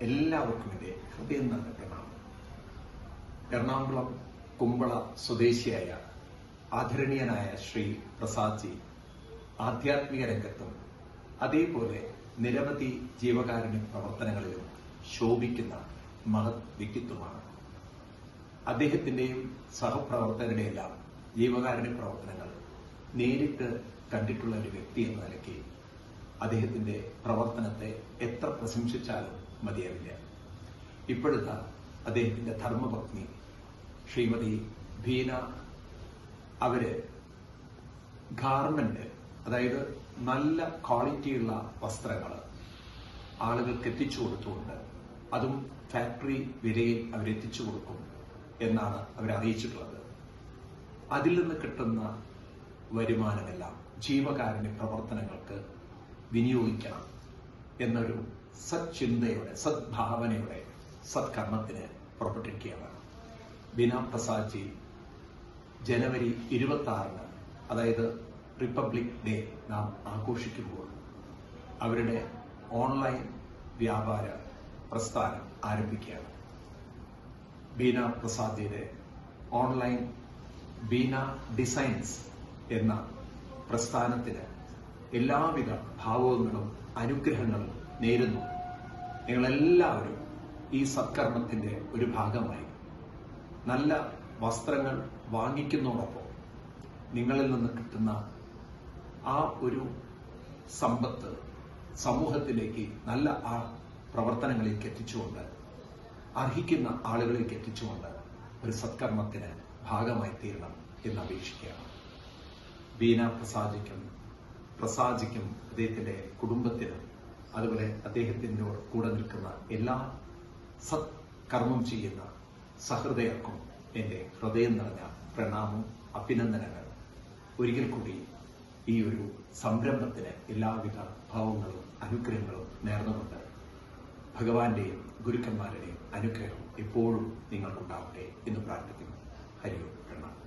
എല്ലാവർക്കും എൻ്റെ ഹൃദയം നിറഞ്ഞ പ്രണാമം. എറണാകുളം കുമ്പള സ്വദേശിയായ ആദരണീയനായ ശ്രീ പ്രസാദ്ജി ആധ്യാത്മിക രംഗത്തും അതേപോലെ നിരവധി ജീവകാരുണ്യ പ്രവർത്തനങ്ങളിലും ശോഭിക്കുന്ന മഹത് വ്യക്തിത്വമാണ്. അദ്ദേഹത്തിന്റെയും സഹപ്രവർത്തകരുടെയെല്ലാം ജീവകാരുണ്യ പ്രവർത്തനങ്ങൾ നേരിട്ട് കണ്ടിട്ടുള്ള ഒരു വ്യക്തി എന്ന നിലയ്ക്ക് അദ്ദേഹത്തിന്റെ പ്രവർത്തനത്തെ എത്ര പ്രശംസിച്ചാലും മതിയാവില്ല. ഇപ്പോഴത്തെ അദ്ദേഹത്തിന്റെ ധർമ്മപത്നി ശ്രീമതി ബീന അവര് ഗാർമെന്റ്, അതായത് നല്ല ക്വാളിറ്റിയുള്ള വസ്ത്രങ്ങൾ ആളുകൾക്ക് എത്തിച്ചു കൊടുത്തുകൊണ്ട് അതും ഫാക്ടറി വിലയിൽ അവരെത്തിച്ചു കൊടുക്കും എന്നാണ് അവരറിയിച്ചിട്ടുള്ളത്. അതിൽ നിന്ന് കിട്ടുന്ന വരുമാനമെല്ലാം ജീവകാരുണ്യ പ്രവർത്തനങ്ങൾക്ക് വിനിയോഗിക്കണം എന്നൊരു സത്ചിന്തയോടെ, സദ്ഭാവനയോടെ, സത്കർമ്മത്തിന് പുറപ്പെട്ടിരിക്കുകയാണ്. ബീന പ്രസാദ്ജി ജനുവരി 26-ന്, അതായത് റിപ്പബ്ലിക് ഡേ നാം ആഘോഷിക്കുമ്പോൾ അവരുടെ ഓൺലൈൻ വ്യാപാര പ്രസ്ഥാനം ആരംഭിക്കുകയാണ്. ബീന പ്രസാദ്ജിയുടെ ഓൺലൈൻ ബീന ഡിസൈൻസ് എന്ന പ്രസ്ഥാനത്തിന് എല്ലാവിധ ഭാവങ്ങളും അനുഗ്രഹങ്ങളും നേരുന്നു. നിങ്ങളെല്ലാവരും ഈ സത്കർമ്മത്തിന്റെ ഒരു ഭാഗമായി നല്ല വസ്ത്രങ്ങൾ വാങ്ങിക്കുന്നതോടൊപ്പം നിങ്ങളിൽ നിന്ന് കിട്ടുന്ന ആ ഒരു സമ്പത്ത് സമൂഹത്തിലേക്ക് നല്ല ആ പ്രവർത്തനങ്ങളിലേക്ക് എത്തിച്ചുകൊണ്ട്, അർഹിക്കുന്ന ആളുകളിലേക്ക് എത്തിച്ചുകൊണ്ട് ഒരു സത്കർമ്മത്തിന് ഭാഗമായി തീരണം എന്ന് അപേക്ഷിക്കുകയാണ്. ബീന പ്രസാദ്ജിക്കും അദ്ദേഹത്തിന്റെ കുടുംബത്തിനും അതുപോലെ അദ്ദേഹത്തിന്റെ കൂടെ നിൽക്കുന്ന എല്ലാ സത്കർമ്മം ചെയ്യുന്ന സഹൃദയർക്കും എന്റെ ഹൃദയം നിറഞ്ഞ പ്രണാമം, അഭിനന്ദനങ്ങൾ. ഒരിക്കൽ കൂടി ഈ ഒരു സംരംഭത്തിന് എല്ലാവിധ ഭാവങ്ങളും അനുഗ്രഹങ്ങളും നേർന്നുകൊണ്ട് ഭഗവാന്റെയും ഗുരുക്കന്മാരുടെയും അനുഗ്രഹം എപ്പോഴും നിങ്ങൾക്കുണ്ടാവട്ടെ എന്ന് പ്രാർത്ഥിക്കുന്നു. ഹരി ഓം. പ്രണാമം.